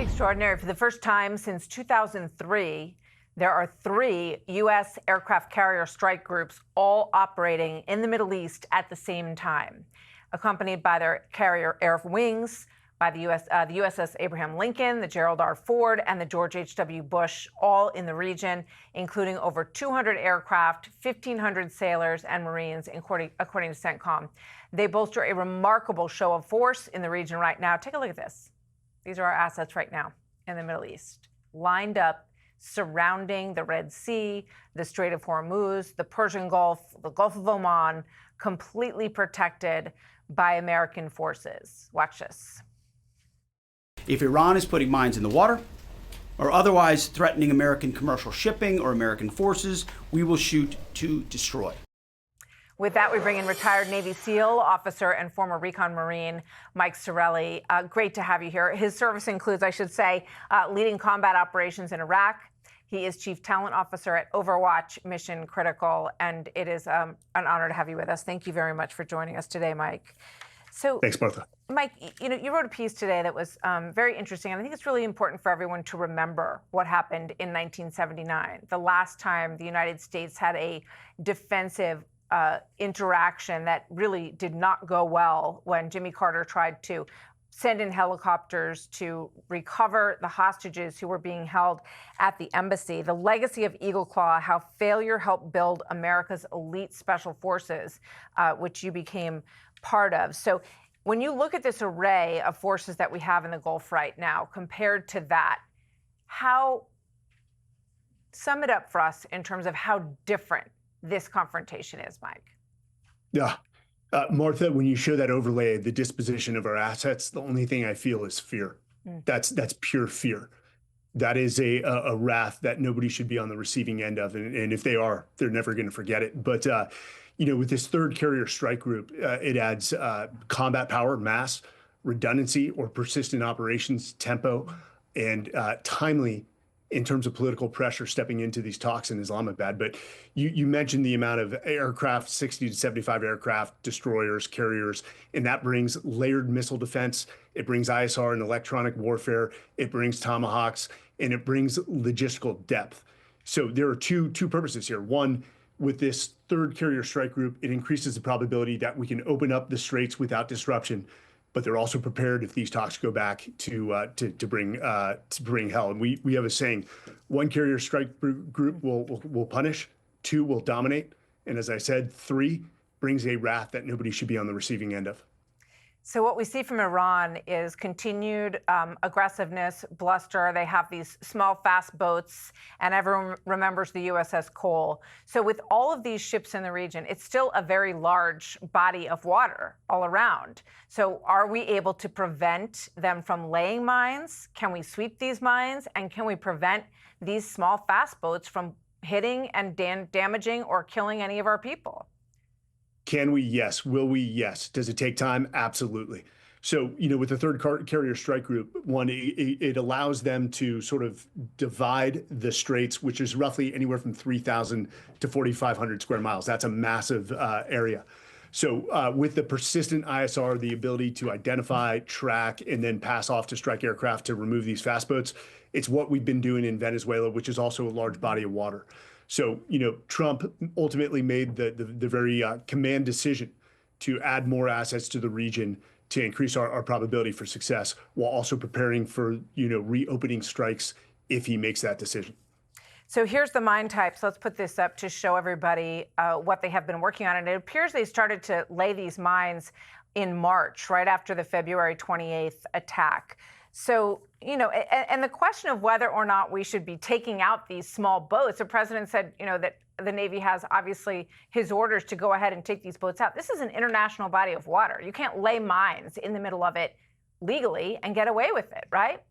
Extraordinary. For the first time since 2003, there are 3 U.S. aircraft carrier strike groups all operating in the Middle East at the same time, accompanied by their carrier air wings, by the USS Abraham Lincoln, the Gerald R. Ford, and the George H.W. Bush, all in the region, including over 200 aircraft, 1,500 sailors and Marines, according to CENTCOM. They bolster a remarkable show of force in the region right now. Take a look at this. These are our assets right now in the Middle East, lined up surrounding the Red Sea, the Strait of Hormuz, the Persian Gulf, the Gulf of Oman, completely protected by American forces. Watch this. If Iran is putting mines in the water or otherwise threatening American commercial shipping or American forces, we will shoot to destroy. With that, we bring in retired Navy SEAL officer and former recon Marine Mike Sarraille. Great to have you here. His service includes, I should say, leading combat operations in Iraq. He is Chief Talent Officer at Overwatch Mission Critical, and it is an honor to have you with us. Thank you very much for joining us today, Mike. So, thanks, Martha. Mike, you wrote a piece today that was very interesting, and I think it's really important for everyone to remember what happened in 1979, the last time the United States had a defensive interaction that really did not go well when Jimmy Carter tried to send in helicopters to recover the hostages who were being held at the embassy. The legacy of Eagle Claw, how failure helped build America's elite special forces, which you became part of. So when you look at this array of forces that we have in the Gulf right now, compared to that, sum it up for us in terms of how different this confrontation is, Mike? Yeah. Martha, when you show that overlay, the disposition of our assets, the only thing I feel is fear. That's pure fear. That is a wrath that nobody should be on the receiving end of. And if they are, they're never going to forget it. But, with this third carrier strike group, it adds combat power, mass, redundancy, or persistent operations tempo, and timely in terms of political pressure stepping into these talks in Islamabad. But you mentioned the amount of aircraft, 60 to 75 aircraft, destroyers, carriers, and that brings layered missile defense. It brings ISR and electronic warfare. It brings Tomahawks, and it brings logistical depth. So there are two purposes here. One, with this third carrier strike group, it increases the probability that we can open up the straits without disruption. But they're also prepared if these talks go back to bring hell. And we have a saying: 1 carrier strike group will punish, 2 will dominate, and as I said, 3 brings a wrath that nobody should be on the receiving end of. So what we see from Iran is continued aggressiveness, bluster. They have these small, fast boats, and everyone remembers the USS Cole. So with all of these ships in the region, it's still a very large body of water all around. So are we able to prevent them from laying mines? Can we sweep these mines? And can we prevent these small, fast boats from hitting and damaging or killing any of our people? Can we? Yes. Will we? Yes. Does it take time? Absolutely. So, with the third carrier strike group, one, it allows them to sort of divide the straits, which is roughly anywhere from 3,000 to 4,500 square miles. That's a massive area. So with the persistent ISR, the ability to identify, track, and then pass off to strike aircraft to remove these fast boats, it's what we've been doing in Venezuela, which is also a large body of water. So, Trump ultimately made the very command decision to add more assets to the region to increase our probability for success, while also preparing for, reopening strikes if he makes that decision. So here's the mine types. Let's put this up to show everybody what they have been working on. And it appears they started to lay these mines in March, right after the February 28th attack. So, and the question of whether or not we should be taking out these small boats, the president said, that the Navy has obviously his orders to go ahead and take these boats out. This is an international body of water. You can't lay mines in the middle of it legally and get away with it, right?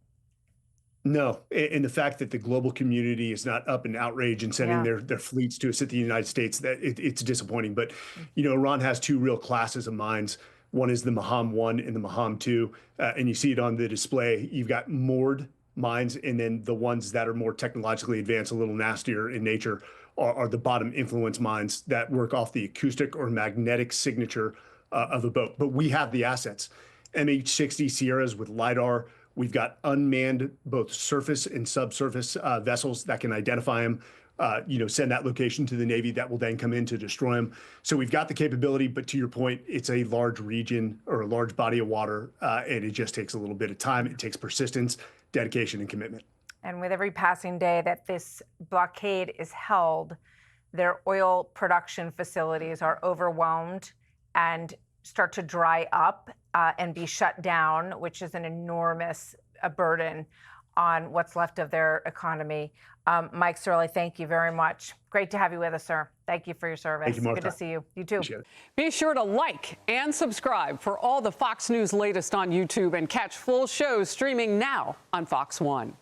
No, and the fact that the global community is not up in outrage and sending their fleets to assist the United States, that it's disappointing. But, Iran has 2 real classes of mines. One is the Maham 1 and the Maham 2, and you see it on the display. You've got moored mines, and then the ones that are more technologically advanced, a little nastier in nature, are the bottom influence mines that work off the acoustic or magnetic signature of a boat. But we have the assets. MH-60 Sierras with LiDAR, We've got unmanned both surface and subsurface vessels that can identify them, send that location to the Navy that will then come in to destroy them. So we've got the capability, but to your point, it's a large region or a large body of water, and it just takes a little bit of time. It takes persistence, dedication, and commitment. And with every passing day that this blockade is held, their oil production facilities are overwhelmed and start to dry up and be shut down, which is an enormous burden on what's left of their economy. Mike Sarraille, thank you very much. Great to have you with us, sir. Thank you for your service. Thank you, Martha. Good to see you. You too. Be sure to like and subscribe for all the Fox News latest on YouTube and catch full shows streaming now on Fox One.